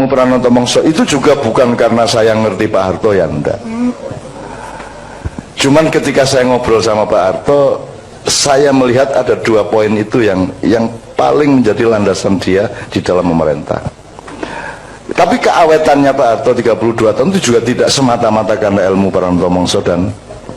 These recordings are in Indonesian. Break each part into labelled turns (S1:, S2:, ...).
S1: Ilmu Pranoto Mongso itu juga bukan karena saya ngerti Pak Harto, ya enggak. Cuman ketika saya ngobrol sama Pak Harto, saya melihat ada 2 poin itu yang paling menjadi landasan dia di dalam memerintah. Tapi keawetannya Pak Harto 32 tahun itu juga tidak semata-mata karena ilmu Pranoto Mongso dan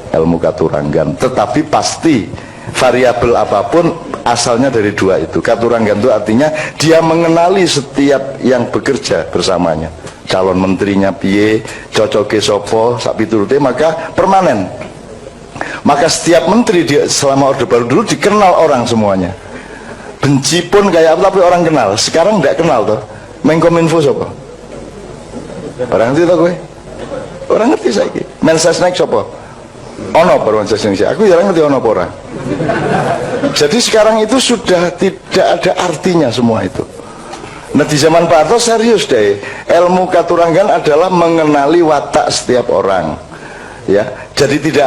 S1: ilmu Katuranggan, tetapi pasti variabel apapun asalnya dari 2 itu. Katuranggan itu artinya dia mengenali setiap yang bekerja bersamanya, calon menterinya piye, cocoke sopo, sak piturute, maka permanen. Maka setiap menteri dia selama Orde Baru dulu dikenal orang semuanya. Benci pun kayak apa tapi orang kenal. Sekarang tidak kenal toh. Menkominfo sopo? Orang ngerti toh gue? Orang ngerti saiki. Mensesnek sopo? Ono per Mensesnek. Aku jarang ngerti ono pora. Jadi sekarang itu sudah tidak ada artinya semua itu. Nah di zaman Pak Harto serius deh. Ilmu Katuranggan adalah mengenali watak setiap orang. Ya, jadi tidak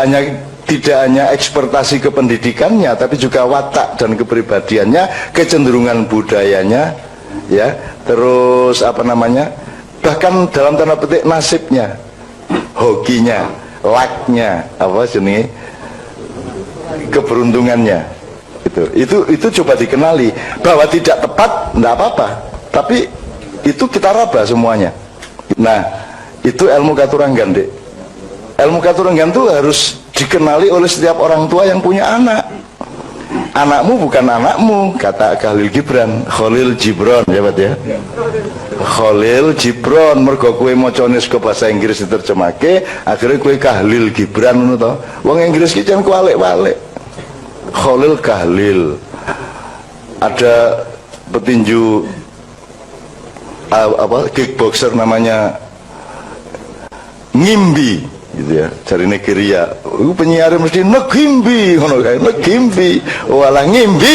S1: hanya ekspertasi kependidikannya, tapi juga watak dan kepribadiannya, kecenderungan budayanya, ya, terus apa namanya, bahkan dalam tanda petik nasibnya, hokinya, lucknya, apa jenis, keberuntungannya, itu coba dikenali. Bahwa tidak tepat, tidak apa-apa, tapi itu kita raba semuanya. Nah, itu ilmu Katuranggan, Dek. Ilmu Katuranggan itu harus dikenali oleh setiap orang tua yang punya anak. Anakmu bukan anakmu, kata Khalil Gibran, Khalil Gibran, ya Pak ya. Khalil Gibran, mergo kowe macane saka bahasa Inggris diterjemahke, akhirnya kowe Khalil Gibran ngono to. Wong Inggris ki jan kualik-walik. Khalil Kahlil. Ada petinju kickboxer namanya Ngimbi gitu ya, dari Nigeria. Penyiar mesti negimbi ngono kae, negimbi walah ngimbi,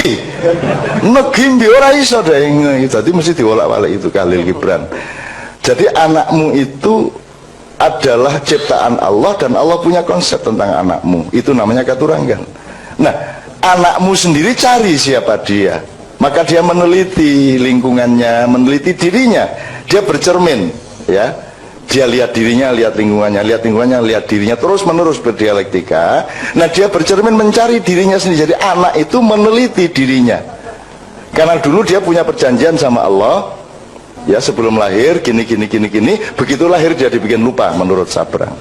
S1: negimbi ora iso deh. Jadi mesti diwolak-walik itu Khalil Gibran. Jadi anakmu itu adalah ciptaan Allah dan Allah punya konsep tentang anakmu. Itu namanya Katuranggan. Nah, anakmu sendiri cari siapa dia. Maka dia meneliti lingkungannya, meneliti dirinya. Dia bercermin, ya. Dia lihat dirinya, lihat lingkungannya, lihat dirinya, terus menerus berdialektika. Nah dia bercermin mencari dirinya sendiri. Jadi anak itu meneliti dirinya. Karena dulu dia punya perjanjian sama Allah, ya sebelum lahir gini. Begitu lahir dia dibikin lupa menurut Sabrang.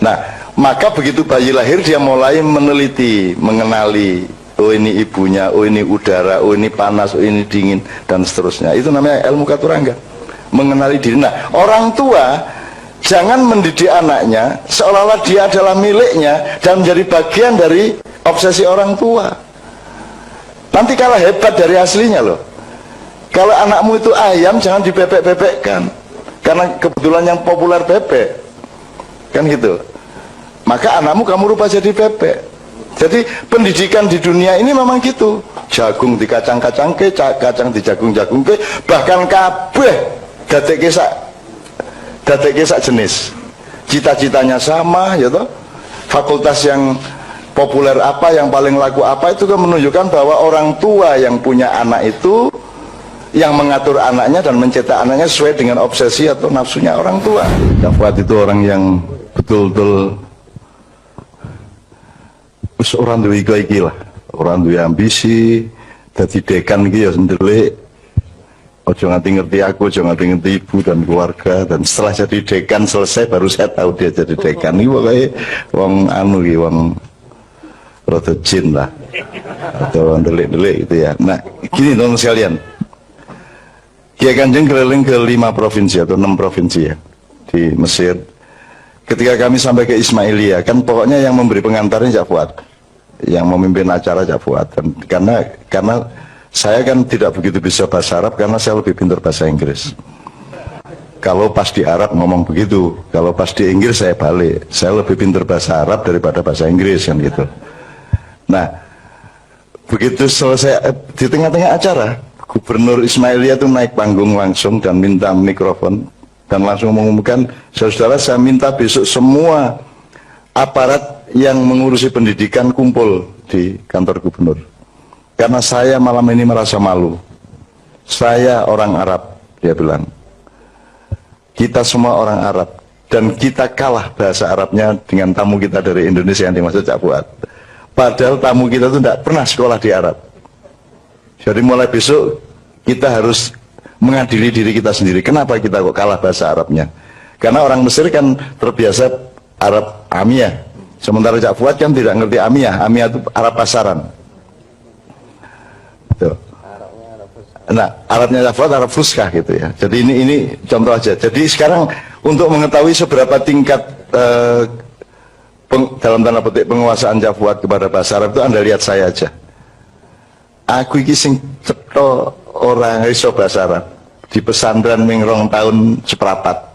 S1: Nah maka begitu bayi lahir dia mulai meneliti, mengenali. Oh ini ibunya, oh ini udara, oh ini panas, oh ini dingin, dan seterusnya. Itu namanya ilmu Katuranggan. Mengenali diri. Nah, orang tua jangan mendidik anaknya seolah-olah dia adalah miliknya dan menjadi bagian dari obsesi orang tua. Nanti kalah hebat dari aslinya loh. Kalau anakmu itu ayam, jangan dibebek-bebekkan karena kebetulan yang populer bebek, kan gitu. Maka anakmu kamu rubah jadi bebek. Jadi pendidikan di dunia ini memang gitu. Jagung di kacang-kacangke, kacang di jagung-jagungke, bahkan kabeh dadekke sak jenis, cita-citanya sama, ya toh. Fakultas yang populer apa, yang paling laku apa, itu kan menunjukkan bahwa orang tua yang punya anak itu yang mengatur anaknya dan mencetak anaknya sesuai dengan obsesi atau nafsunya orang tua. Fuad itu orang yang betul-betul orang duwe iki lah, orang duwe ambisi, dadi dekan iki ya sendelik. Ojo nganti ngerti aku, ojo nganti ngerti ibu dan keluarga. Dan setelah jadi dekan selesai baru saya tahu dia jadi dekan. Ini pokoknya wong anu iki, wong rada jin lah, atau wong delik-delik gitu ya. Nah gini teman sekalian, Kiai Kanjeng keliling ke 5 provinsi atau 6 provinsi ya di Mesir. Ketika kami sampai ke Ismailia, kan pokoknya yang memberi pengantarnya Cak Fuad, yang memimpin acara Cak Fuad. Karena saya kan tidak begitu bisa bahasa Arab karena saya lebih pintar bahasa Inggris. Kalau pas di Arab ngomong begitu, kalau pas di Inggris saya balik. Saya lebih pintar bahasa Arab daripada bahasa Inggris kan gitu. Nah, begitu selesai di tengah-tengah acara, Gubernur Ismailia itu naik panggung langsung dan minta mikrofon dan langsung mengumumkan, saudara saya minta besok semua aparat yang mengurusi pendidikan kumpul di kantor gubernur. Karena saya malam ini merasa malu. Saya orang Arab, Dia bilang, kita semua orang Arab dan kita kalah bahasa Arabnya dengan tamu kita dari Indonesia yang dimaksud Cak Fuad. Padahal tamu kita itu tidak pernah sekolah di Arab. Jadi mulai besok kita harus mengadili diri kita sendiri. Kenapa kita kok kalah bahasa Arabnya? Karena orang Mesir kan terbiasa Arab Amiyah. Sementara Cak Fuad kan tidak ngerti Amiyah. Amiyah itu Arab pasaran. Tuh. Nah, Arabnya Cak Fuad Arab Fuskah gitu ya. Jadi ini contoh aja. Jadi sekarang untuk mengetahui seberapa tingkat dalam tanda petik penguasaan Cak Fuad kepada bahasa Arab itu Anda lihat saya aja. Aku iki sing cetha orang iso bahasa Arab di pesantren mingrong tahun seprapat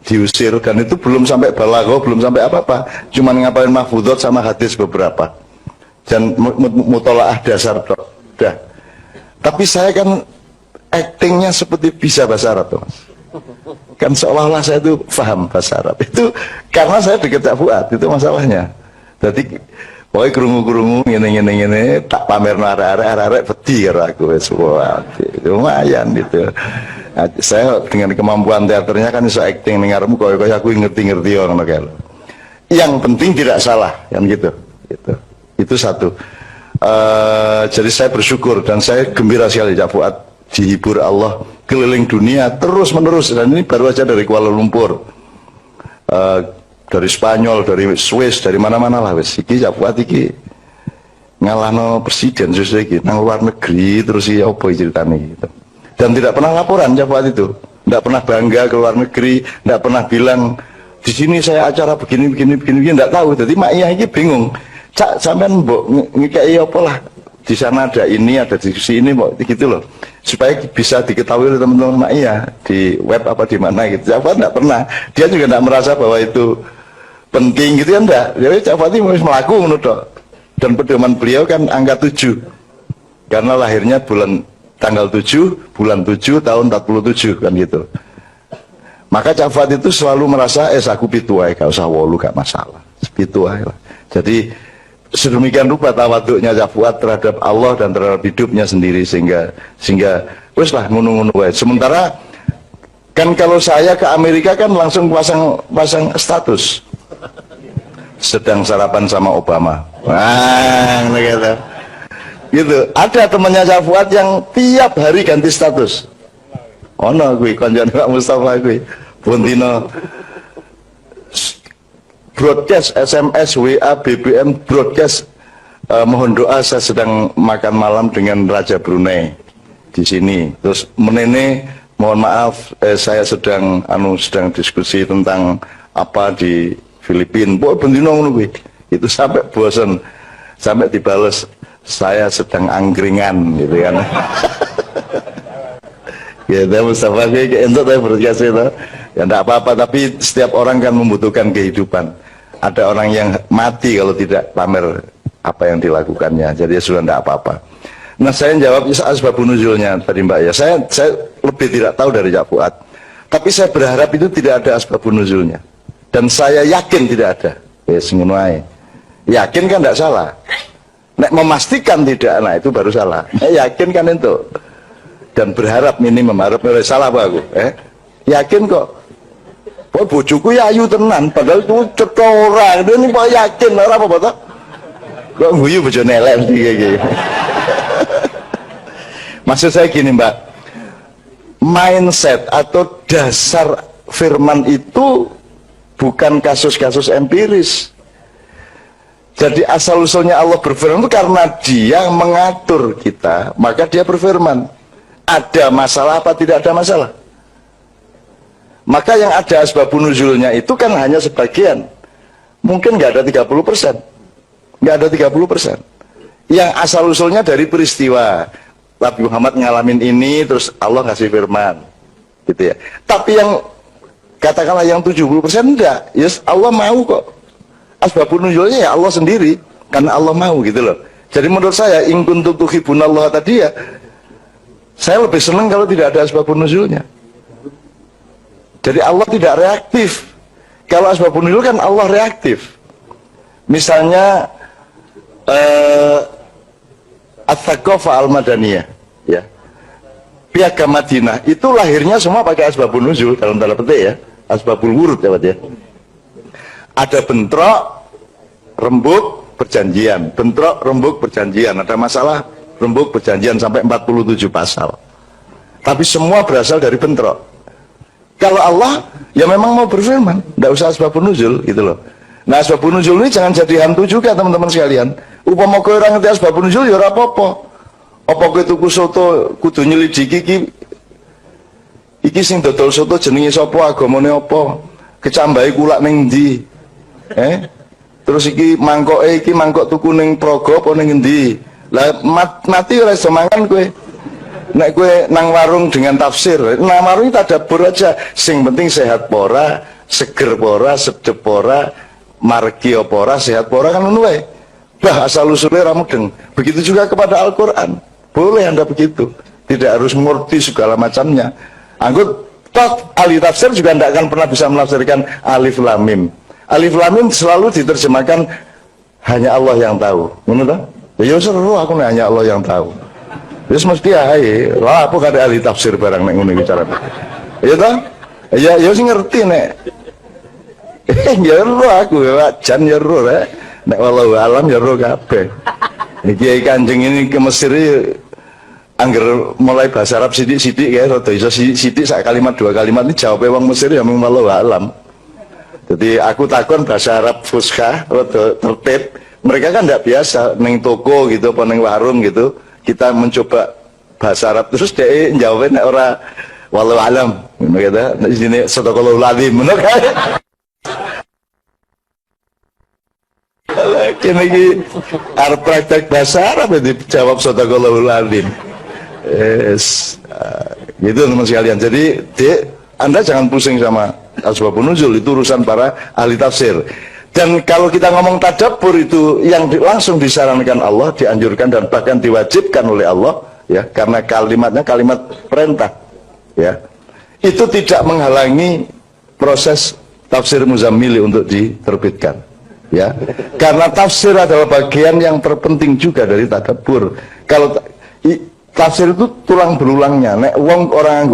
S1: diusir, dan itu belum sampai balaghah, belum sampai apa-apa, cuman ngapalin mahfudhot sama hadis beberapa dan mutolaah dasar dah. Tapi saya kan actingnya seperti bisa bahasa Arab tuh, Mas. Kan seolah-olah saya itu paham bahasa Arab. Itu karena saya dekat Cak Fuad, itu masalahnya. Jadi pokoknya kerungu-kerungu gini tak pamer arek-arek peti karo aku wis lumayan gitu. Nah, saya dengan kemampuan teaternya kan bisa acting ning ngarepmu koyo aku ngerti-ngerti ngono kae. Yang penting tidak salah kan gitu. Itu satu. Jadi saya bersyukur dan saya gembira sekali Cak Fuad dihibur Allah keliling dunia terus menerus, dan ini baru aja dari Kuala Lumpur, dari Spanyol, dari Swiss, dari mana-mana lah wis. Iki Cak Fuad iki ngalahno presiden susu iki nang luar negeri terus iki opo ceritane gitu. Dan tidak pernah laporan Cak Fuad itu, tidak pernah bangga ke luar negeri, tidak pernah bilang di sini saya acara begini, tidak tahu. Jadi Mak Iyah iki bingung. Cak sampean mbok ngekeki apa lah? Di sana ada ini, ada diskusi ini, mbok gitu loh. Supaya bisa diketahui oleh teman-teman Mak Iyah di web apa di mana gitu. Cak Fuad tidak pernah. Dia juga tidak merasa bahwa itu penting gitu ya, enggak. Jadi Cak Fuad harus melaku menurut. Dan pedoman beliau kan angka 7. Karena lahirnya tanggal 7 bulan 7 tahun 47 kan gitu. Maka Cak Fuad itu selalu merasa aku pitu ae, gak usah 8, gak masalah. Pitu ae lah. Jadi sedemikian rupa tawaduknya Cak Fuad terhadap Allah dan terhadap hidupnya sendiri sehingga wis lah ngono-ngono wae. Sementara kan kalau saya ke Amerika kan langsung pasang status sedang sarapan sama Obama. Wah, gitu. Ada temannya Cak Fuad yang tiap hari ganti status. Ono kuwi kanjane Pak Mustafa kuwi. Bondino broadcast SMS, WA, BBM broadcast, mohon doa saya sedang makan malam dengan Raja Brunei di sini. Terus menene mohon maaf saya sedang diskusi tentang apa di Filipina. Boy bendino ngono kuwi. Itu sampai bosan, sampai dibales saya sedang angkringan gitu kan. Ya, Mustafa kayak entuk saya broadcast itu. Ya enggak apa-apa, tapi setiap orang kan membutuhkan kehidupan. Ada orang yang mati kalau tidak pamer apa yang dilakukannya. Jadi ya sudah enggak apa-apa. Nah, saya jawab asbabun nuzulnya tadi Mbak ya. Saya lebih tidak tahu dari Cak Fuad. Tapi saya berharap itu tidak ada asbabun nuzulnya. Dan saya yakin tidak ada. Ya ngono ae. Yakin kan enggak salah. Nek memastikan tidak, nah itu baru salah. Yakin kan itu. Dan berharap minimum, harap salah apa aku? Yakin kok. Oh bojoku ya ayu tenan, padahal itu cetha ora. Ini kok yakin ora apa-apa toh? Kok guyu bojone elek iki. Maksud saya gini, Mbak. Mindset atau dasar firman itu bukan kasus-kasus empiris. Jadi asal-usulnya Allah berfirman itu karena dia mengatur kita, maka dia berfirman. Ada masalah apa tidak ada masalah? Maka yang ada asbabun nuzulnya itu kan hanya sebagian. Mungkin nggak ada 30%. Nggak ada 30%. Yang asal-usulnya dari peristiwa. Nabi Muhammad ngalamin ini, terus Allah ngasih firman. Gitu ya. Tapi yang katakanlah yang 70% enggak. Yes, Allah mau kok. Asbabun nuzulnya ya Allah sendiri, karena Allah mau gitu loh. Jadi menurut saya in kuntum tuhibbunallaha tadi ya, saya lebih senang kalau tidak ada asbabun nuzulnya. Jadi Allah tidak reaktif. Kalau asbabun nuzul kan Allah reaktif. Misalnya At-Thaqafah Al-Madaniyah ya. Piagam Madinah itu lahirnya semua pakai asbabun nuzul dalam tanda petik ya, asbabul wurud ya Pak ya. Ada bentrok, rembuk, perjanjian, bentrok, rembuk, perjanjian, ada masalah, rembuk, perjanjian sampai 47 pasal. Tapi semua berasal dari bentrok. Kalau Allah ya memang mau berfirman, tidak usah asbabun nuzul gitu loh. Nah asbabun nuzul ini jangan jadi hantu juga teman-teman sekalian. Upama kowe ora ngerti asbabun nuzul ya ora apa-apa. Apa kowe tuku soto kudu nyelidiki iki sing dodol soto jenenge sapa, agamane apa, kecambahe kulak ning ndi. Terus iki mangkok tuku ning Praga apa ning endi? Lah mati ora iso mangan kowe. Nek kowe nang warung dengan tafsir, nang warung tadabbur aja. Sing penting sehat pora, seger pora, sedep pora, margi pora, sehat pora kan ngono wae. Bah asal usulnya ramudeng. Begitu juga kepada Al-Qur'an. Boleh Anda begitu. Tidak harus mengerti segala macamnya. Anggut toh ahli tafsir juga tidak akan pernah bisa menafsirkan alif lam mim. Alif lam mim selalu diterjemahkan hanya Allah yang tahu. Ngono ta? Ya seru aku nek hanya Allah yang tahu. Wis mesti ae. Lah apa kada ahli tafsir barang nek ngono bicara. Ya ta? Ya sing ngerti nek. Ya ro aku ya jan ya ro rek. Nek wallahu alam ya ro kabeh. Iki Kanjeng ini ke Mesir angger mulai bahasa Arab sidik-sidik ya rada iso sidik sak kalimat dua kalimat ini jawabnya wong Mesir ya mung wallahu alam. Jadi aku takon bahasa Arab fuskah rada tertib. Mereka kan tidak biasa neng toko gitu apa neng warung gitu. Kita mencoba bahasa Arab terus dia jawabnya ora wallahu alam ngono gitu. Nek sini sadaqallahul azim ngono kan. Kene iki arep praktek bahasa Arab dijawab sadaqallahul azim. Gitu teman sekalian. Jadi Anda jangan pusing sama asbabun nuzul, itu urusan para ahli tafsir. Dan kalau kita ngomong tadabbur itu yang langsung disarankan Allah, dianjurkan dan bahkan diwajibkan oleh Allah ya, karena kalimatnya kalimat perintah ya. Itu tidak menghalangi proses tafsir Muzammili untuk diterbitkan ya. Karena tafsir adalah bagian yang terpenting juga dari tadabbur. Kalau tafsir itu tulang berulangnya. Nek wong orang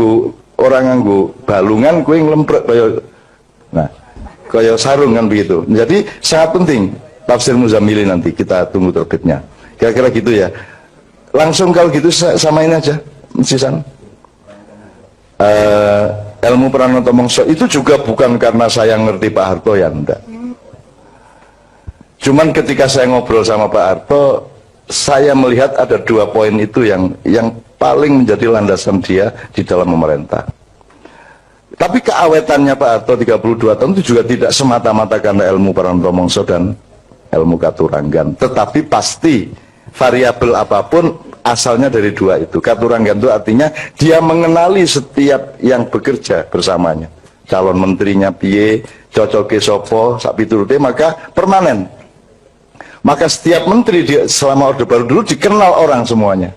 S1: nganggo balungan kuwi nglemprek kaya sarung kan begitu. Jadi sangat penting tafsir Muzammili nanti kita tunggu terbitnya. Kira-kira gitu ya. Langsung kalau gitu samain aja sisan. Ilmu Pranoto Mongso itu juga bukan karena saya ngerti Pak Harto ya enggak. Cuman ketika saya ngobrol sama Pak Harto, saya melihat ada dua poin itu yang paling menjadi landasan dia di dalam memerintah. Tapi keawetannya Pak Harto 32 tahun itu juga tidak semata-mata karena ilmu Pranoto Mongso dan ilmu Katuranggan, tetapi pasti variabel apapun asalnya dari dua itu. Katuranggan itu artinya dia mengenali setiap yang bekerja bersamanya, calon menterinya piye, cocoke sopo, sak piturute, maka permanen. Maka setiap menteri selama Orde Baru dulu dikenal orang semuanya.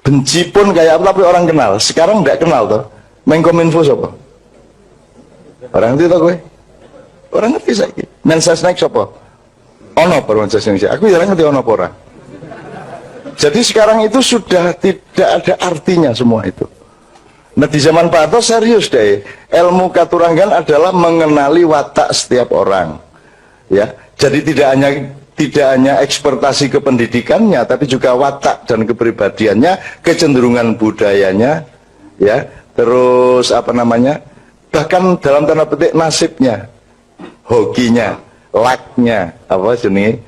S1: Benci pun kayak apa, tapi orang kenal. Sekarang tidak kenal toh. Menkominfo siapa? Orang ngerti toh gue? Orang ngerti saiki. Mensesnek siapa? Ono Mensesnek. Aku jarang ngerti ono orang. Jadi sekarang itu sudah tidak ada artinya semua itu. Nah di zaman Pak Harto serius deh. Ilmu Katuranggan adalah mengenali watak setiap orang. Ya, jadi tidak hanya ekspertasi kependidikannya, tapi juga watak dan kepribadiannya, kecenderungan budayanya, ya, terus apa namanya, bahkan dalam tanda petik nasibnya, hokinya, lucknya, apa jenis,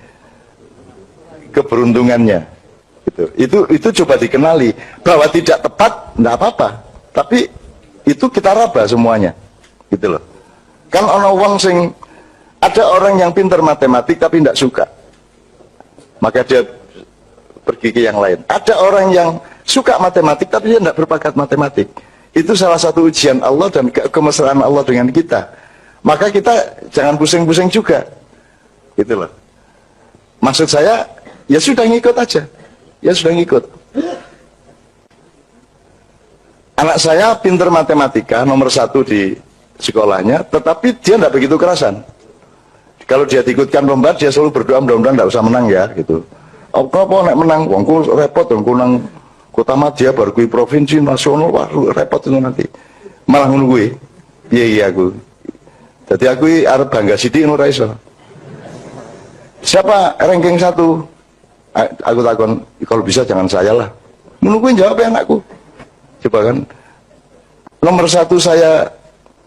S1: keberuntungannya, itu coba dikenali. Bahwa tidak tepat, tidak apa-apa, tapi itu kita raba semuanya, gitu loh. Kan ono wong sing ada orang yang pintar matematik tapi tidak suka, maka dia pergi ke yang lain. Ada orang yang suka matematik tapi dia tidak berbakat matematik. Itu salah satu ujian Allah dan kemesraan Allah dengan kita. Maka kita jangan pusing-pusing juga, gitu loh. Maksud saya, ya sudah ngikut aja, ya sudah ngikut. Anak saya pintar matematika, nomor 1 di sekolahnya, tetapi dia tidak begitu kerasan. Kalau dia diikutkan lomba, dia selalu berdoa mudah-mudahan tidak usah menang ya, gitu. Apa nek menang, wongku repot, wongku nang kota madya baru kui provinsi nasional, wah repot itu nanti. Malah ngono kuwi. Iya aku. Jadi aku arep bangga sithik ngono ra iso. Siapa ranking 1? Aku takon, kalau bisa jangan saya lah. Ngono kuwi jawab anakku. Coba kan. Nomor 1 saya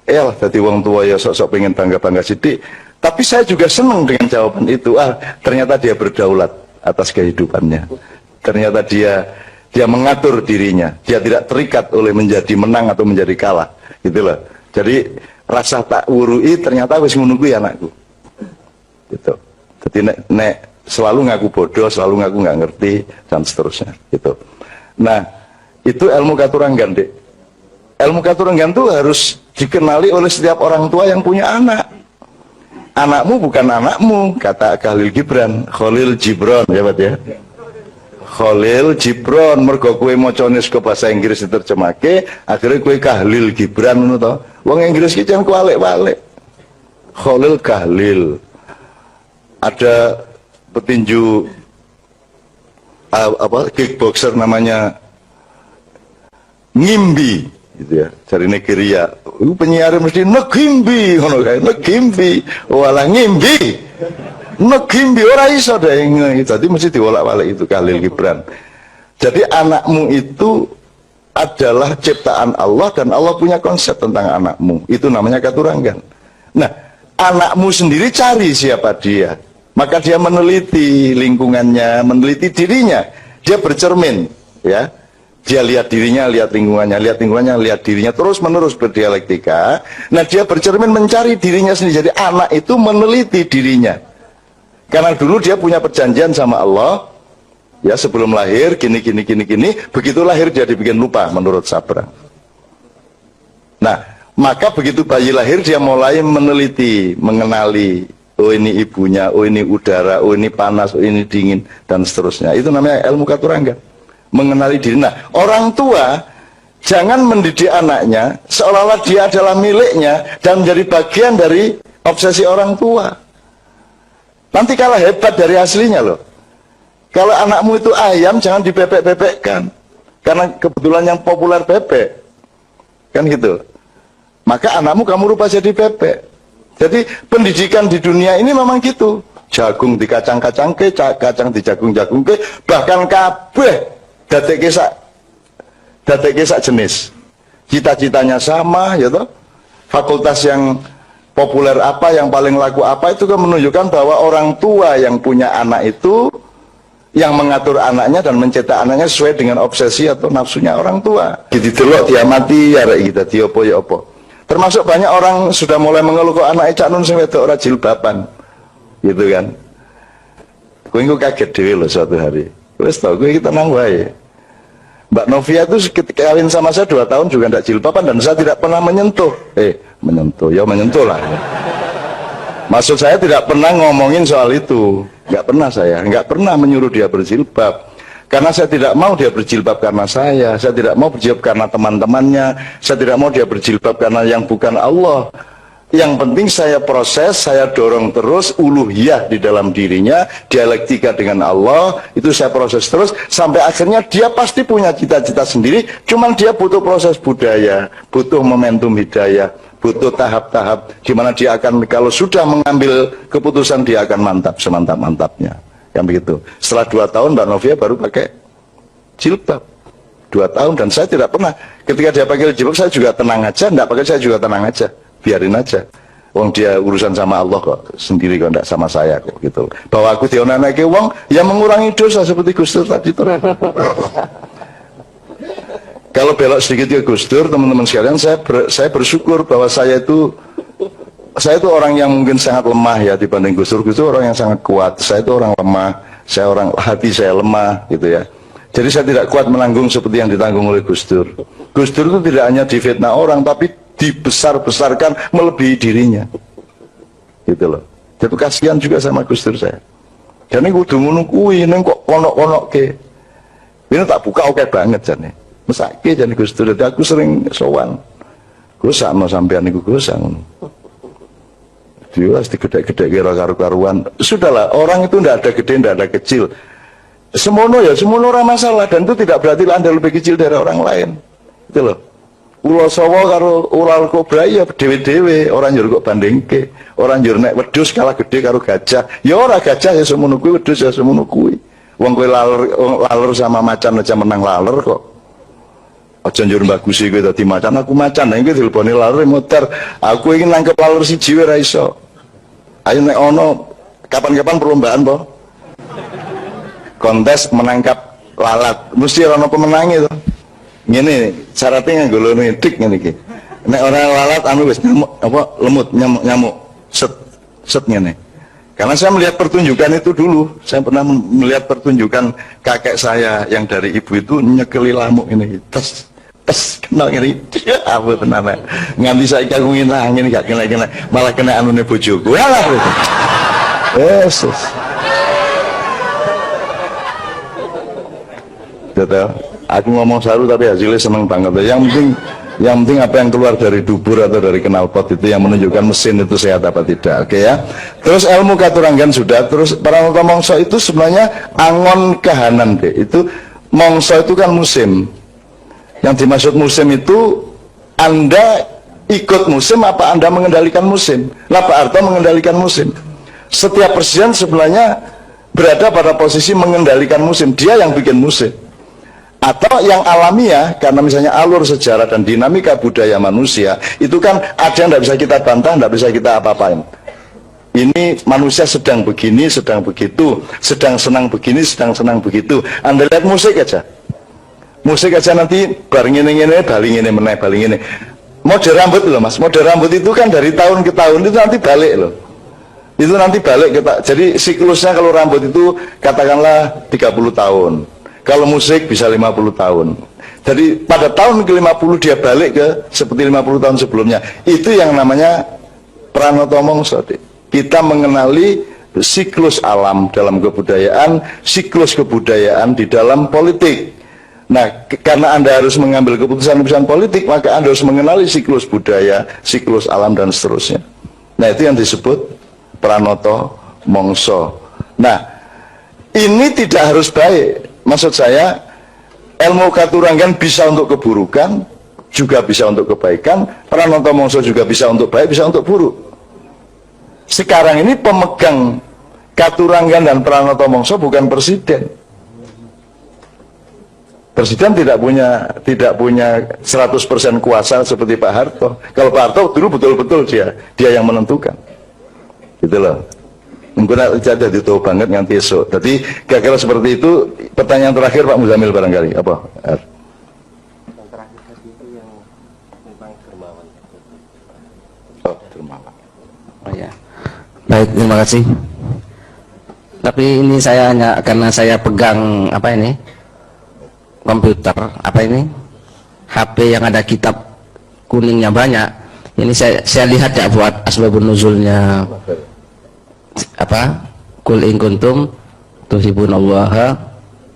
S1: lah jadi wong tua ya sok-sok pengen bangga-bangga sithik. Tapi saya juga senang dengan jawaban itu. Ternyata dia berdaulat atas kehidupannya. Ternyata dia mengatur dirinya. Dia tidak terikat oleh menjadi menang atau menjadi kalah. Gitu loh. Jadi rasa tak wurui ternyata wis ngono kuwi anakku. Gitu. Jadi nek selalu ngaku bodoh, selalu ngaku nggak ngerti dan seterusnya. Gitu. Nah, itu ilmu katuranggan, Dek. Ilmu katuranggan itu harus dikenali oleh setiap orang tua yang punya anak. Anakmu bukan anakmu, kata Khalil Gibran, Khalil Gibran, ya Pak ya. Khalil Gibran, mergo kowe macane ke bahasa Inggris diterjemahke, akhirnya kowe Khalil Gibran ngono to. Wong Inggris ki jan kualik-walik. Khalil Khalil. Ada petinju kickboxer namanya Ngimbi gitu ya, dari Nigeria. Penyiar mesti Ngimbi ngono kae, Ngimbi. Walah Ngimbi. Ngimbi ora iso deh, jadi mesti diwolak-walik itu Khalil Gibran. Jadi anakmu itu adalah ciptaan Allah dan Allah punya konsep tentang anakmu. Itu namanya katuranggan. Nah, anakmu sendiri cari siapa dia. Maka dia meneliti lingkungannya, meneliti dirinya. Dia bercermin, ya. Dia lihat dirinya, lihat lingkungannya, lihat dirinya, terus menerus berdialektika. Nah, dia bercermin mencari dirinya sendiri. Jadi anak itu meneliti dirinya. Karena dulu dia punya perjanjian sama Allah, ya sebelum lahir gini, begitu lahir dia dibikin lupa menurut Sabra. Nah, maka begitu bayi lahir dia mulai meneliti, mengenali, oh ini ibunya, oh ini udara, oh ini panas, oh ini dingin, dan seterusnya. Itu namanya ilmu katuranggan, mengenali diri. Nah, orang tua jangan mendidik anaknya seolah-olah dia adalah miliknya dan menjadi bagian dari obsesi orang tua. Nanti kalah hebat dari aslinya loh. Kalau anakmu itu ayam, jangan dibebek-bebekkan. Karena kebetulan yang populer bebek. Kan gitu. Maka anakmu kamu rubah jadi bebek. Jadi pendidikan di dunia ini memang gitu. Jagung di kacang-kacang ke, kacang di jagung-jagung ke, bahkan kabeh dadekke sak jenis. Cita-citanya sama, ya toh. Fakultas yang populer apa, yang paling laku apa, itu kan menunjukkan bahwa orang tua yang punya anak itu yang mengatur anaknya dan mencetak anaknya sesuai dengan obsesi atau nafsunya orang tua. Didelok dia mati ya rek kita diopo ya opo. Termasuk banyak orang sudah mulai mengeluh kok anake cak nun sing wedok ora jilbaban. Gitu kan. Kowe engko kaget dhewe lho suatu hari. Wis tau kowe iki tenang wae. Mbak Novia itu kawin sama saya 2 tahun juga tidak jilbaban dan saya tidak pernah menyentuh. Menyentuh lah. Maksud saya tidak pernah ngomongin soal itu. Nggak pernah saya, nggak pernah menyuruh dia berjilbab. Karena saya tidak mau dia berjilbab karena saya tidak mau berjilbab karena teman-temannya, saya tidak mau dia berjilbab karena yang bukan Allah. Yang penting saya proses, saya dorong terus uluhiyah di dalam dirinya, dialektika dengan Allah, itu saya proses terus, sampai akhirnya dia pasti punya cita-cita sendiri, cuman dia butuh proses budaya, butuh momentum hidayah, butuh tahap-tahap, di mana dia akan, kalau sudah mengambil keputusan, dia akan mantap, semantap-mantapnya. Yang begitu. Setelah 2 tahun, Mbak Novia baru pakai jilbab. 2 tahun, dan saya tidak pernah, ketika dia pakai jilbab, saya juga tenang aja, enggak pakai saya juga tenang aja. Biarin aja, wong dia urusan sama Allah kok, sendiri kok, enggak sama saya kok, gitu. Bahwa aku dionanake wong yang mengurangi dosa seperti Gus Dur tadi itu. Kalau belok sedikit ke Gus Dur, teman-teman sekalian, saya bersyukur bahwa saya itu orang yang mungkin sangat lemah ya dibanding Gus Dur. Gus Dur orang yang sangat kuat, saya itu orang lemah, hati saya lemah gitu ya. Jadi saya tidak kuat menanggung seperti yang ditanggung oleh Gus Dur. Gus Dur itu tidak hanya difitnah orang, tapi dibesar-besarkan melebihi dirinya, gitu loh. Jadi kasihan juga sama Gus Dur saya. Dan ini kudu ngono kuwi, neng kok konok-konok ke. Ini tak buka oke banget jane. Mesake jane Gus Dur. Jadi aku sering sowan. Gus sakno sampean niku Gus ngono. Dia pasti gede-gede kira karu-karuan. Sudahlah, orang itu ndak ada gede, ndak ada kecil. Semono ya, semono ora masalah, dan itu tidak berarti Anda lebih kecil dari orang lain. Itu loh. Ulo sawo karo ular kobra ya dewe-dewe, orang njur kok bandingke. Orang njur nek wedhus kalah gede karo gajah. Ya ora gajah ya semono kuwi, wedhus ya semono kuwi. Wong kowe laler sama macan aja menang laler kok. Aja njur bagusi kowe dadi macan, aku macan. Nek kowe dileboni laler motor, aku ingin nangkep laler siji wae ra iso. Ayo nek ono kapan-kapan perlombaan po. Kontes menangkap lalat, mesti ono pemenangnya tuh. Ngene syaratnya nganggo lono dik ngene iki. Nek ora lalat anu wis nyamuk apa lemut nyamuk set ngene. Karena saya melihat pertunjukan itu dulu, saya pernah melihat pertunjukan kakek saya yang dari ibu itu nyekeli lamuk ini tes kenal ngene. Apa tenan. Nganti saiki aku ngene gak kena malah kena anune bojoku. Alah itu. Yesus. Betul. Aku ngomong saru tapi hasilnya seneng banget. Yang penting apa yang keluar dari dubur atau dari knalpot itu yang menunjukkan mesin itu sehat apa tidak. Oke ya. Terus ilmu katuranggan sudah. Terus Pranata Mongso itu sebenarnya angon kahanan deh. Itu mongso itu kan musim. Yang dimaksud musim itu Anda ikut musim apa Anda mengendalikan musim? Lah Pak Harto mengendalikan musim. Setiap presiden sebenarnya berada pada posisi mengendalikan musim. Dia yang bikin musim. Atau yang alamiah, karena misalnya alur sejarah dan dinamika budaya manusia itu kan ada yang tidak bisa kita bantah, tidak bisa kita apa-apain. Ini manusia sedang begini, sedang begitu, sedang senang begini, sedang senang begitu. Anda lihat musik aja nanti bareng ini baling ini meneh baling ini. Mode rambut loh mas, mode rambut itu kan dari tahun ke tahun itu nanti balik loh. Itu nanti balik kita. Jadi siklusnya kalau rambut itu katakanlah 30 tahun. Kalau musik bisa 50 tahun. Jadi pada tahun ke-50 dia balik ke seperti 50 tahun sebelumnya. Itu yang namanya Pranata Mongso. Kita mengenali siklus alam dalam kebudayaan, siklus kebudayaan di dalam politik. Nah, karena Anda harus mengambil keputusan-keputusan politik, maka Anda harus mengenali siklus budaya, siklus alam dan seterusnya. Nah, itu yang disebut Pranata Mongso. Nah, ini tidak harus baik. Maksud saya, ilmu katuranggan bisa untuk keburukan, juga bisa untuk kebaikan. Pranata Mongso juga bisa untuk baik, bisa untuk buruk. Sekarang ini pemegang katuranggan dan Pranata Mongso bukan presiden. Presiden tidak punya 100% kuasa seperti Pak Harto. Kalau Pak Harto dulu betul-betul dia yang menentukan. Gitu loh. Mungkin jadi itu banget nganti esok. Jadi kira-kira seperti itu. Pertanyaan terakhir Pak Muzamil barangkali apa? Yang terakhir tadi itu yang tentang dermawan. Oh, dermawan.
S2: Oh ya. Baik, terima kasih. Tapi ini saya hanya karena saya pegang apa ini? Komputer, apa ini? HP yang ada kitab kuningnya banyak. Ini saya lihat ya buat asbabun nuzulnya apa kul in kuntum tuhibbunallaha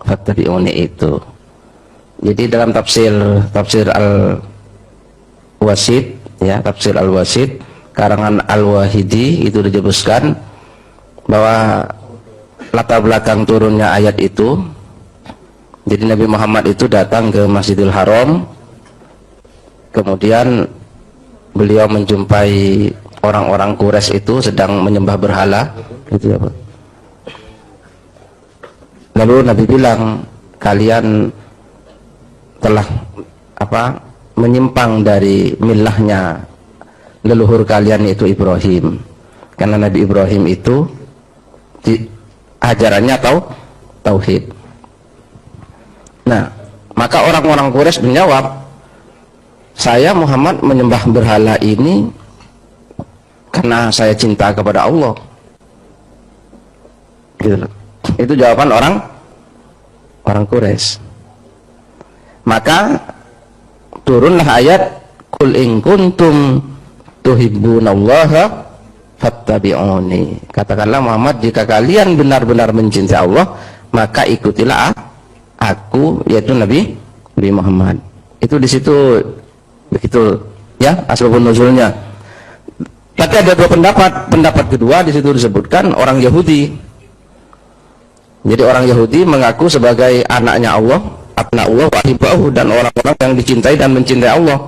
S2: fattabi'uni itu. Jadi dalam tafsir Al-Wasid ya, tafsir Al-Wasid karangan Al-Wahidi itu disebutkan bahwa latar belakang turunnya ayat itu, jadi Nabi Muhammad itu datang ke Masjidil Haram, kemudian beliau menjumpai orang-orang Quraisy itu sedang menyembah berhala, itu ya Pak. Lalu Nabi bilang, kalian telah menyimpang dari milahnya leluhur kalian yaitu Ibrahim. Karena Nabi Ibrahim itu ajarannya tauhid. Nah, maka orang-orang Quraisy menjawab, saya Muhammad menyembah berhala ini karena saya cinta kepada Allah. Gitu. Itu jawaban orang Quraisy. Maka turunlah ayat qul in kuntum tuhibbunallaha fattabi'uni. Katakanlah Muhammad, jika kalian benar-benar mencintai Allah, maka ikutilah aku, yaitu Nabi Muhammad. Itu di situ begitu ya asbabun nuzulnya. Tapi ada dua pendapat. Pendapat kedua di situ disebutkan orang Yahudi. Jadi orang Yahudi mengaku sebagai anaknya Allah, abnaullah wa ahibbahu, dan orang-orang yang dicintai dan mencintai Allah,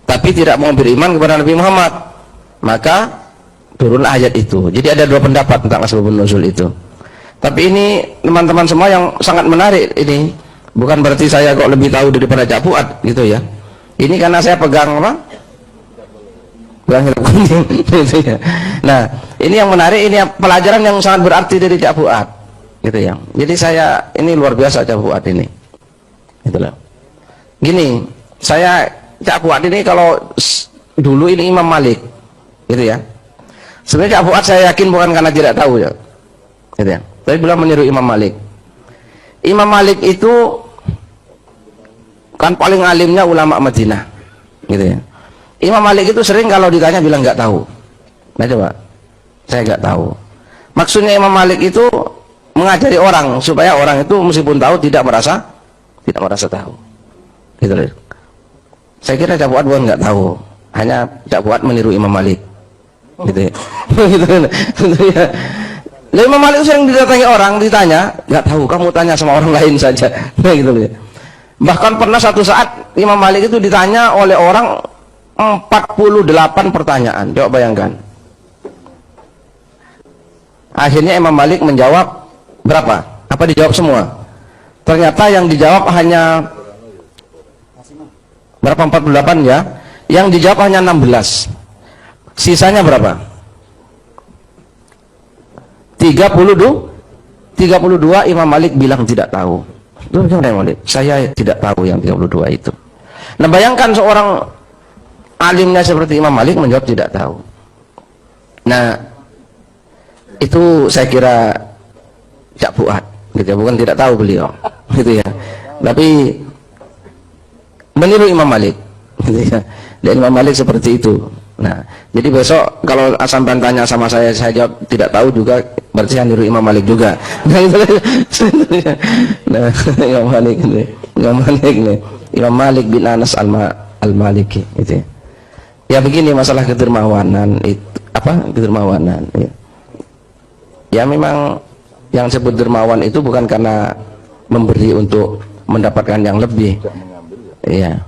S2: tapi tidak mau beriman kepada Nabi Muhammad. Maka turun ayat itu. Jadi ada dua pendapat tentang asbabun nuzul itu. Tapi ini teman-teman semua yang sangat menarik ini. Bukan berarti saya kok lebih tahu daripada Cak Fuad gitu ya. Ini karena saya pegang apa? Pegang hidup kuning gitu ya. Nah, ini yang menarik, ini pelajaran yang sangat berarti dari Cak Fuad gitu ya. Jadi saya ini luar biasa Cak Fuad ini. Itulah. Gini, saya Cak Fuad ini kalau dulu ini Imam Malik gitu ya. Sebenarnya Cak Fuad saya yakin bukan karena tidak tahu ya. Gitu ya. Tapi beliau meniru Imam Malik. Imam Malik itu kan paling alimnya ulama Madinah gitu ya. Imam Malik itu sering kalau ditanya bilang nggak tahu. Nah coba, saya nggak tahu. Maksudnya Imam Malik itu mengajari orang supaya orang itu meskipun tahu tidak merasa tahu. Gitu loh. Saya kira Cak Fuad bukan nggak tahu, hanya Cak Fuad meniru Imam Malik. Gitu ya. Gitu ya. Lalu Imam Malik sering didatangi orang, ditanya, nggak tahu, kamu tanya sama orang lain saja. Nah, gitu loh. Bahkan pernah satu saat Imam Malik itu ditanya oleh orang 48 pertanyaan. Coba bayangkan. Akhirnya Imam Malik menjawab berapa? Apa dijawab semua? Ternyata yang dijawab hanya berapa? 48 ya. Yang dijawab hanya 16. Sisanya berapa? 32 Imam Malik bilang tidak tahu. Loh, gimana Imam Malik? Saya tidak tahu yang 32 itu. Nah, bayangkan seorang alimnya seperti Imam Malik menjawab tidak tahu. Nah, itu saya kira Cak Fuad gitu ya, bukan tidak tahu beliau gitu ya. Tapi meniru Imam Malik gitu ya. Dan Imam Malik seperti itu. Nah, jadi besok kalau sampai tanya sama saya jawab tidak tahu juga, berarti saya niru Imam Malik juga. Nah, itu. Nah, Imam Malik ini, Imam Malik bin Anas al-Maliki itu. Ya begini masalah kedermawanan itu, apa? Kedermawanan ya. Ya memang yang disebut dermawan itu bukan karena memberi untuk mendapatkan yang lebih. Iya.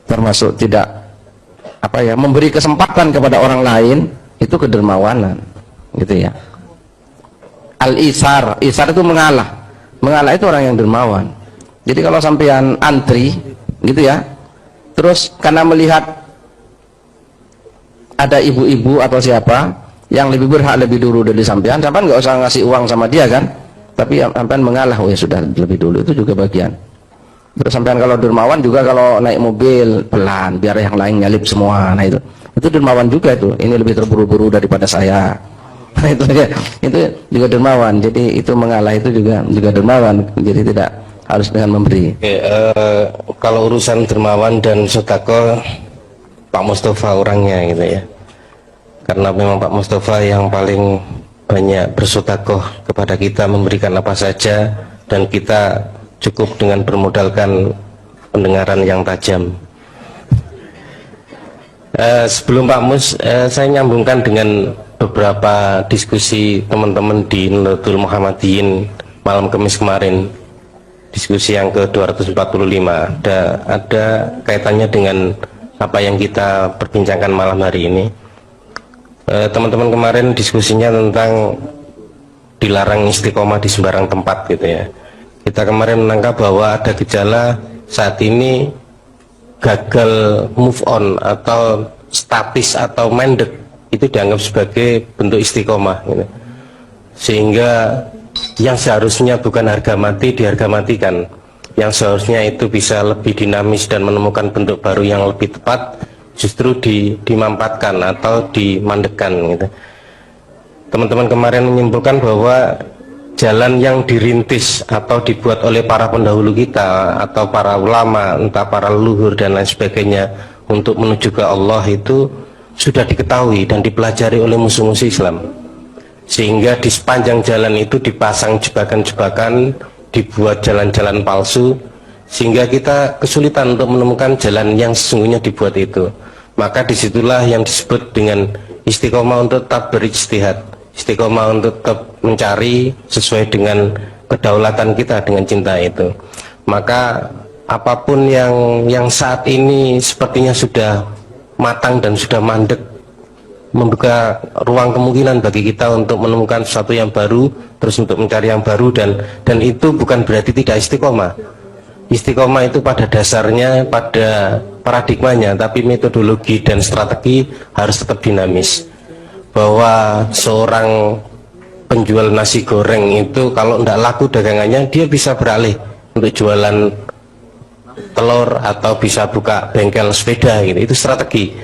S2: Termasuk tidak memberi kesempatan kepada orang lain, itu kedermawanan gitu ya. Al-isar itu mengalah itu orang yang dermawan. Jadi kalau sampean antri gitu ya, terus karena melihat ada ibu-ibu atau siapa yang lebih berhak lebih dulu dari sampean nggak usah ngasih uang sama dia kan, tapi sampean mengalah, oh ya sudah lebih dulu, itu juga bagian. Terus sampean kalau dermawan juga kalau naik mobil pelan biar yang lain nyalip semua. Nah itu dermawan juga itu. Ini lebih terburu-buru daripada saya. Nah itu ya, itu juga dermawan. Jadi itu mengalah itu juga dermawan. Jadi tidak harus dengan memberi.
S3: Oke, kalau urusan dermawan dan sedekah Pak Mustafa orangnya gitu ya. Karena memang Pak Mustafa yang paling banyak bersedekah kepada kita, memberikan apa saja, dan kita cukup dengan bermodalkan pendengaran yang tajam. Sebelum Pak Mus, saya nyambungkan dengan beberapa diskusi teman-teman di Nahdlatul Muhammadiyin malam Kamis kemarin, diskusi yang ke-245. Ada kaitannya dengan apa yang kita perbincangkan malam hari ini. Teman-teman kemarin diskusinya tentang dilarang istiqomah di sembarang tempat gitu ya. Kita kemarin menangkap bahwa ada gejala saat ini gagal move on atau statis atau mandek itu dianggap sebagai bentuk istiqomah gitu. Sehingga yang seharusnya bukan harga mati diharga matikan, yang seharusnya itu bisa lebih dinamis dan menemukan bentuk baru yang lebih tepat justru dimampatkan atau dimandekkan gitu. Teman-teman kemarin menyimpulkan bahwa jalan yang dirintis atau dibuat oleh para pendahulu kita atau para ulama, entah para leluhur dan lain sebagainya untuk menuju ke Allah itu sudah diketahui dan dipelajari oleh musuh-musuh Islam, sehingga di sepanjang jalan itu dipasang jebakan-jebakan, dibuat jalan-jalan palsu, sehingga kita kesulitan untuk menemukan jalan yang sesungguhnya dibuat itu. Maka disitulah yang disebut dengan istiqomah untuk tetap berijtihad, istiqomah untuk tetap mencari sesuai dengan kedaulatan kita, dengan cinta itu. Maka apapun yang saat ini sepertinya sudah matang dan sudah mandek, membuka ruang kemungkinan bagi kita untuk menemukan sesuatu yang baru, terus untuk mencari yang baru, dan itu bukan berarti tidak istiqomah. Istiqomah itu pada dasarnya, pada paradigmanya, tapi metodologi dan strategi harus tetap dinamis. Bahwa seorang penjual nasi goreng itu kalau tidak laku dagangannya, dia bisa beralih untuk jualan telur atau bisa buka bengkel sepeda gitu. Itu strategi.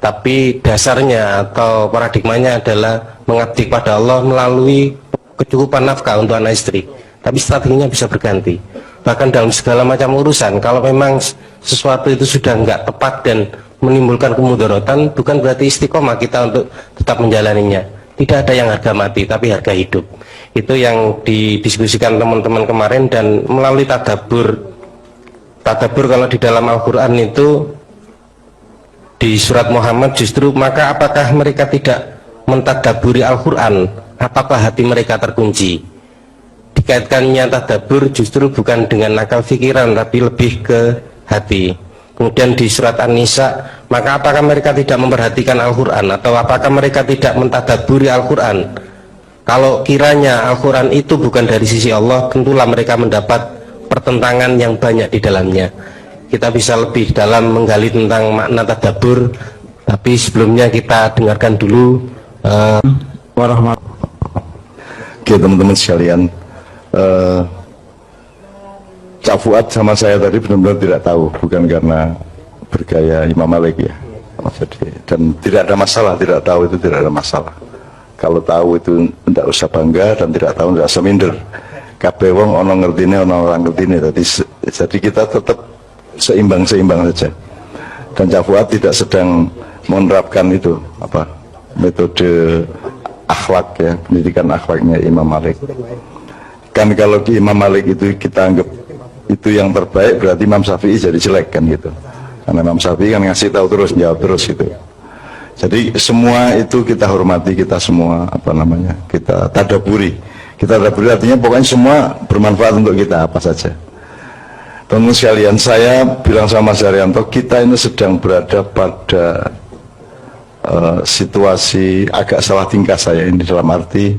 S3: Tapi dasarnya atau paradigmanya adalah mengabdi pada Allah melalui kecukupan nafkah untuk anak istri. Tapi strateginya bisa berganti. Bahkan dalam segala macam urusan, kalau memang sesuatu itu sudah nggak tepat dan menimbulkan kemudaratan, bukan berarti istiqomah kita untuk tetap menjalaninya. Tidak ada yang harga mati, tapi harga hidup. Itu yang didiskusikan teman-teman kemarin, dan melalui tadabbur kalau di dalam Al-Quran itu di surat Muhammad justru, maka apakah mereka tidak mentadaburi Al-Quran? Apakah hati mereka terkunci? Dikaitkannya tadabbur justru bukan dengan akal pikiran, tapi lebih ke hati. Kemudian di surat An-Nisa, maka apakah mereka tidak memperhatikan Al-Quran? Atau apakah mereka tidak mentadaburi Al-Quran? Kalau kiranya Al-Quran itu bukan dari sisi Allah, tentulah mereka mendapat pertentangan yang banyak di dalamnya. Kita bisa lebih dalam menggali tentang makna tadabbur, tapi sebelumnya kita dengarkan dulu
S1: Oke teman-teman sekalian, Cak Fuad sama saya tadi benar-benar tidak tahu, bukan karena bergaya Imam Malik ya. Dan tidak ada masalah, tidak tahu itu tidak ada masalah. Kalau tahu itu tidak usah bangga, dan tidak tahu tidak usah minder. Kabeh wong ono ngertine, ono orang ngertine. Jadi kita tetap seimbang saja. Dan Cak Fuad tidak sedang menerapkan itu metode akhlak ya, pendidikan akhlaknya Imam Malik. Kan kalau di Imam Malik itu kita anggap itu yang terbaik, berarti Imam Syafi'i jadi jelek kan gitu. Karena Imam Syafi'i kan ngasih tahu terus, jawab terus gitu. Jadi semua itu kita hormati, kita semua kita tadaburi. Kita tadaburi artinya pokoknya semua bermanfaat untuk kita apa saja. Teman-teman sekalian, saya bilang sama Mas Haryanto, kita ini sedang berada pada situasi agak salah tingkah saya ini, dalam arti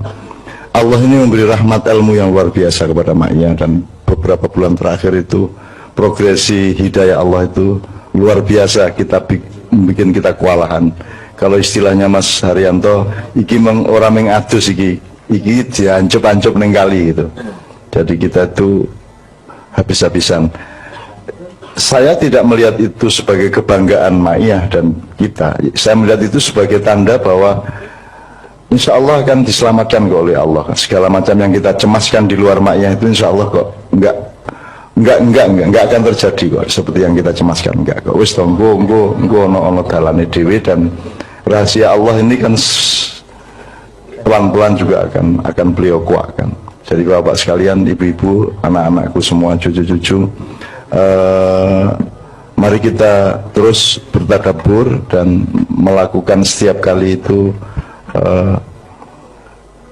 S1: Allah ini memberi rahmat ilmu yang luar biasa kepada Ma'iyah, dan beberapa bulan terakhir itu progresi hidayah Allah itu luar biasa, bikin kita kewalahan. Kalau istilahnya Mas Haryanto, iki orang mengadus iki diancep-ancep neng kali gitu. Jadi kita itu habis-habisan. Saya tidak melihat itu sebagai kebanggaan Ma'iyah dan kita. Saya melihat itu sebagai tanda bahwa insya Allah akan diselamatkan kok oleh Allah. Segala macam yang kita cemaskan di luar Ma'iyah itu insya Allah kok enggak akan terjadi kok seperti yang kita cemaskan, enggak kok. Wis to engko ono dalane dhewe, dan rahasia Allah ini kan pelan-pelan juga akan beliau kuatkan. Jadi Bapak sekalian, ibu-ibu, anak-anakku semua, cucu-cucu, mari kita terus bertadabbur dan melakukan setiap kali itu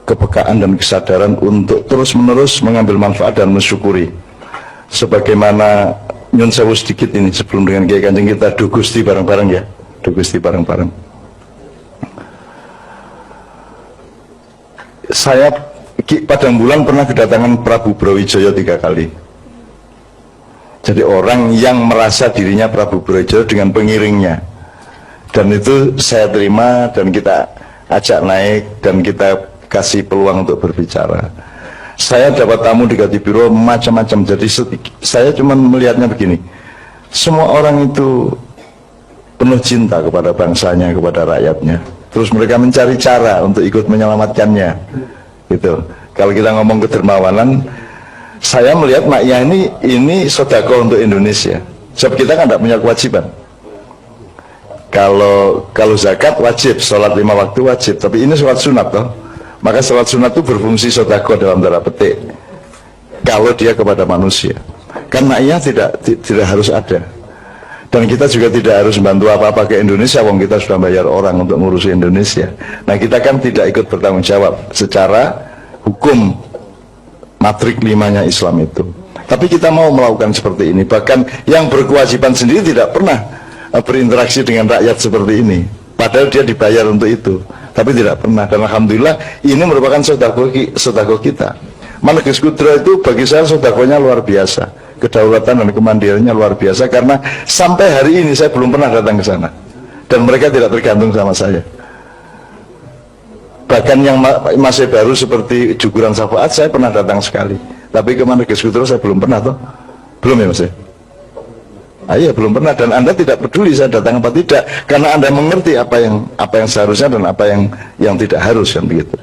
S1: kepekaan dan kesadaran untuk terus-menerus mengambil manfaat dan mensyukuri. Sebagaimana nyun sewu sedikit ini sebelum dengan Kiai Kanjeng kita do Gusti bareng-bareng ya, do Gusti bareng-bareng. Saya Padang Bulan pernah kedatangan Prabu Brawijaya 3 kali. Jadi orang yang merasa dirinya Prabu Brawijaya dengan pengiringnya, dan itu saya terima, dan kita ajak naik, dan kita kasih peluang untuk berbicara. Saya dapat tamu di Kadipiro macam-macam. Jadi saya cuma melihatnya begini, semua orang itu penuh cinta kepada bangsanya, kepada rakyatnya. Terus mereka mencari cara untuk ikut menyelamatkannya gitu. Kalau kita ngomong kedermawanan, saya melihat Ma'iyah ini sedekah untuk Indonesia. Sebab kita kan tidak punya kewajiban. Kalau zakat wajib, sholat 5 waktu wajib, tapi ini sholat sunat toh. Maka sholat sunat itu berfungsi sedekah dalam tanda petik. Kalau dia kepada manusia, kan Ma'iyah tidak harus ada. Dan kita juga tidak harus bantu apa-apa ke Indonesia, wong kita sudah bayar orang untuk ngurusi Indonesia. Nah, kita kan tidak ikut bertanggung jawab secara hukum matrik 5-nya Islam itu. Tapi kita mau melakukan seperti ini. Bahkan yang berkewajiban sendiri tidak pernah berinteraksi dengan rakyat seperti ini. Padahal dia dibayar untuk itu, tapi tidak pernah. Dan alhamdulillah ini merupakan sedekah kita. Markis Kudro itu bagi saya sedekahnya luar biasa. Kedaulatan dan kemandiriannya luar biasa, karena sampai hari ini saya belum pernah datang ke sana dan mereka tidak tergantung sama saya. Bahkan yang masih baru seperti Juguran Syafaat saya pernah datang sekali, tapi ke Markis Kudro saya belum pernah toh. Belum ya Mas? Iya, belum pernah. Dan Anda tidak peduli saya datang apa tidak, karena Anda mengerti apa yang seharusnya dan apa yang tidak harus, kan begitu.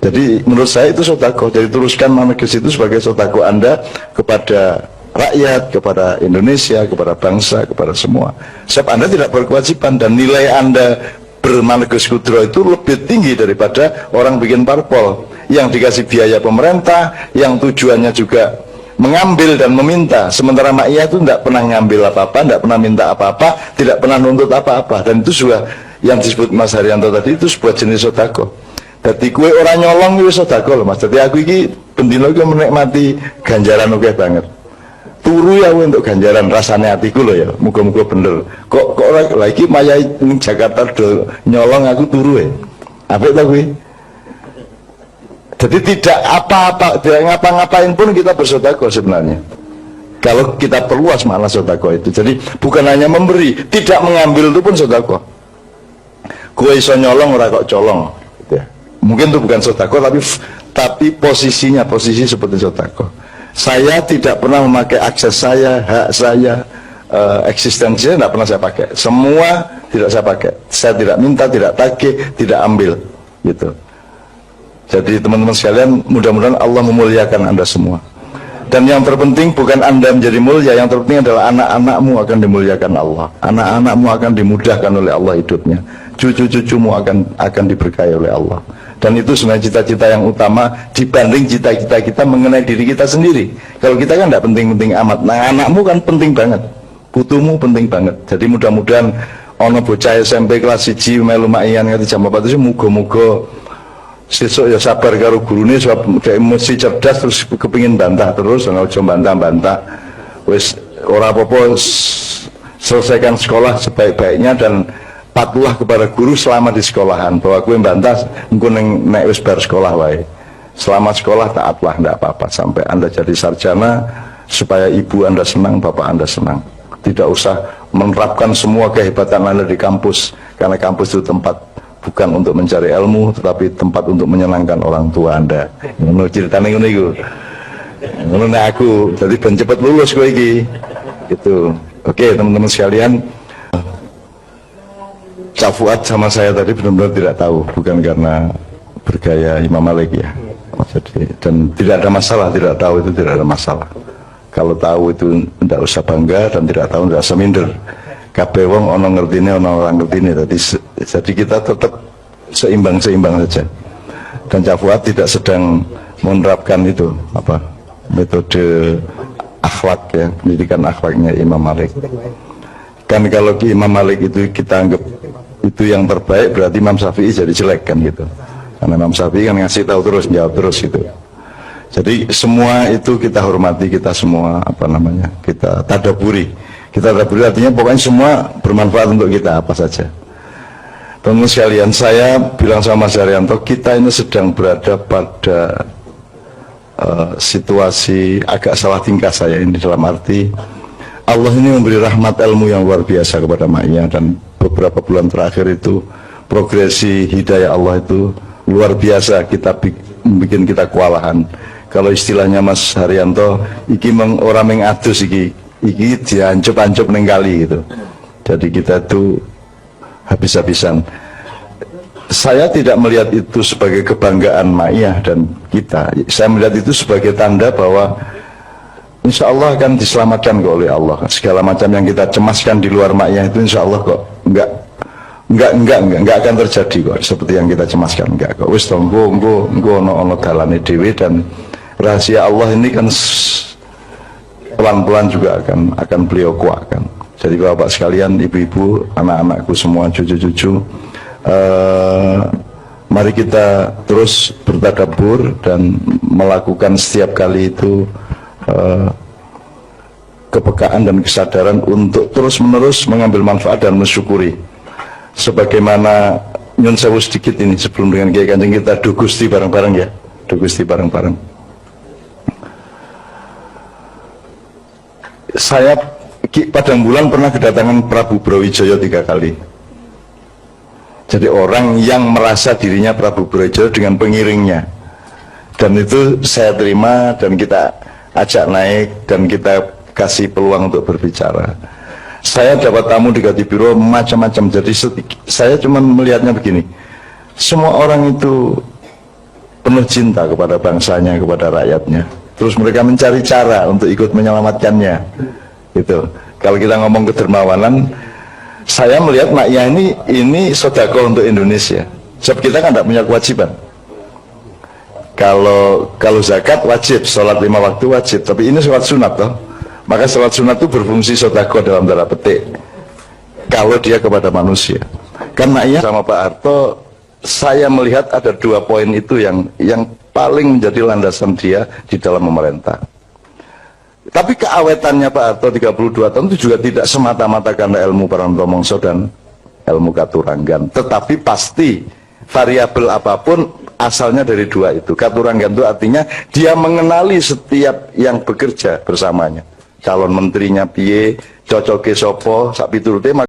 S1: Jadi menurut saya itu sedekah. Jadi teruskan Markis itu sebagai sedekah Anda kepada rakyat, kepada Indonesia, kepada bangsa, kepada semua. Sebab Anda tidak berkewajiban, dan nilai Anda bermarkis Kudro itu lebih tinggi daripada orang bikin parpol yang dikasih biaya pemerintah, yang tujuannya juga mengambil dan meminta. Sementara Ma'iyah itu tidak pernah ngambil apa-apa, tidak pernah minta apa-apa, tidak pernah nuntut apa-apa. Dan itu juga yang disebut Mas Haryanto tadi, itu sebuah jenis sedekah. Jadi kue orang nyolong itu sedekah loh Mas. Jadi aku ini bendino iki menikmati ganjaran oke banget. Turu ya untuk ganjaran, rasanya hatiku loh ya, muka-muka bener. Kok lagi maya ini Jakarta do nyolong aku turu ya. Apa itu gue? Jadi tidak apa-apa, tidak ngapa-ngapain pun kita bersedekah sebenarnya. Kalau kita perluas makna sedekah itu. Jadi bukan hanya memberi, tidak mengambil itu pun sedekah. Gue iso nyolong ora kok colong, gitu ya. Mungkin itu bukan sedekah, tapi posisi seperti sedekah. Saya tidak pernah memakai akses saya, hak saya, eksistensinya tidak pernah saya pakai. Semua tidak saya pakai. Saya tidak minta, tidak tagih, tidak ambil, gitu. Jadi teman-teman sekalian, mudah-mudahan Allah memuliakan Anda semua. Dan yang terpenting bukan Anda menjadi mulia, yang terpenting adalah anak-anakmu akan dimuliakan Allah. Anak-anakmu akan dimudahkan oleh Allah hidupnya. Cucu-cucumu akan diberkahi oleh Allah. Dan itu sebenarnya cita-cita yang utama dibanding cita-cita kita mengenai diri kita sendiri. Kalau kita kan tidak penting-penting amat. Nah, anakmu kan penting banget, putumu penting banget. Jadi mudah-mudahan ono bocah SMP kelas 1 melu Ma'iyah nganti jam 4 itu muga-muga sesuk ya sabar karo gurune, sebab dhek mesti cerdas terus kepingin bantah terus, dan aja bantah-bantah. Wis ora apa-apa, selesaikan sekolah sebaik-baiknya dan patulah kepada guru selama di sekolahan, bahwa gue bantah engko nek wis bar sekolah wae. Selama sekolah taatlah, enggak apa-apa sampai Anda jadi sarjana, supaya ibu Anda senang, bapak Anda senang. Tidak usah menerapkan semua kehebatan Anda di kampus, karena kampus itu tempat bukan untuk mencari ilmu, tetapi tempat untuk menyenangkan orang tua Anda. Ngono ceritane ngono iku. Ngono nek aku jadi ben cepet lulus kowe iki. Gitu. Oke, teman-teman sekalian, Cak Fuad sama saya tadi benar-benar tidak tahu, bukan karena bergaya Imam Malik ya. Jadi, dan tidak ada masalah, tidak tahu itu tidak ada masalah. Kalau tahu itu tidak usah bangga, dan tidak tahu tidak usah minder. Kabeh wong ono ngertine, ono orang ngertine. Jadi kita tetap seimbang saja. Dan Cak Fuad tidak sedang menerapkan itu metode akhlak ya, pendidikan akhlaknya Imam Malik. Kan kalau Imam Malik itu kita anggap itu yang terbaik, berarti Imam Syafi'i jadi jelek kan gitu. Karena Imam Syafi'i kan ngasih tahu terus, jawab terus gitu. Jadi semua itu kita hormati, kita semua kita tadaburi. Kita tadaburi artinya pokoknya semua bermanfaat untuk kita apa saja. Teman-teman sekalian, saya bilang sama Mas Haryanto, kita ini sedang berada pada situasi agak salah tingkah saya ini, dalam arti Allah ini memberi rahmat ilmu yang luar biasa kepada Ma'iyah, dan beberapa bulan terakhir itu progresi hidayah Allah itu luar biasa, bikin kita kewalahan. Kalau istilahnya Mas Haryanto, iki orang mengadus iki diancep-ancep neng kali gitu. Jadi kita itu habis-habisan. Saya tidak melihat itu sebagai kebanggaan Ma'iyah dan kita. Saya melihat itu sebagai tanda bahwa insya Allah akan diselamatkan kok oleh Allah. Segala macam yang kita cemaskan di luar Ma'iyah itu insya Allah kok enggak akan terjadi kok seperti yang kita cemaskan, enggak kok. Wis tonggo ono dalane dhewe, dan rahasia Allah ini kan pelan-pelan juga akan beliau kuatkan. Jadi bapak sekalian, ibu-ibu, anak-anakku semua, cucu-cucu, mari kita terus bertadabbur dan melakukan setiap kali itu kepekaan dan kesadaran untuk terus-menerus mengambil manfaat dan mensyukuri. Sebagaimana nyun sewu sedikit ini sebelum dengan Kiai Kanjeng kita do Gusti bareng-bareng ya, do Gusti bareng-bareng. Saya Padang Bulan pernah kedatangan Prabu Brawijaya 3 kali. Jadi orang yang merasa dirinya Prabu Brawijaya dengan pengiringnya, dan itu saya terima dan kita ajak naik dan kita kasih peluang untuk berbicara. Saya dapat tamu di Gadibiro macam-macam. Jadi saya cuma melihatnya begini, semua orang itu penuh cinta kepada bangsanya, kepada rakyatnya. Terus mereka mencari cara untuk ikut menyelamatkannya. Itu. Kalau kita ngomong kedermawanan, saya melihat maknya ini sedekah untuk Indonesia. Sebab kita kan tidak punya kewajiban. Kalau zakat wajib, sholat 5 waktu wajib, tapi ini sholat sunat toh. Maka sholat sunat itu berfungsi sedekah dalam tanda petik. Kalau dia kepada manusia. Karena iya sama Pak Harto, saya melihat ada 2 poin itu yang paling menjadi landasan dia di dalam memerintah. Tapi keawetannya Pak Harto 32 tahun itu juga tidak semata-mata karena ilmu Paranto Mongso dan ilmu Katuranggan, tetapi pasti variabel apapun asalnya dari 2 itu. Katuranggan itu artinya dia mengenali setiap yang bekerja bersamanya, calon menterinya piye, cocoke sopo, sak piturute.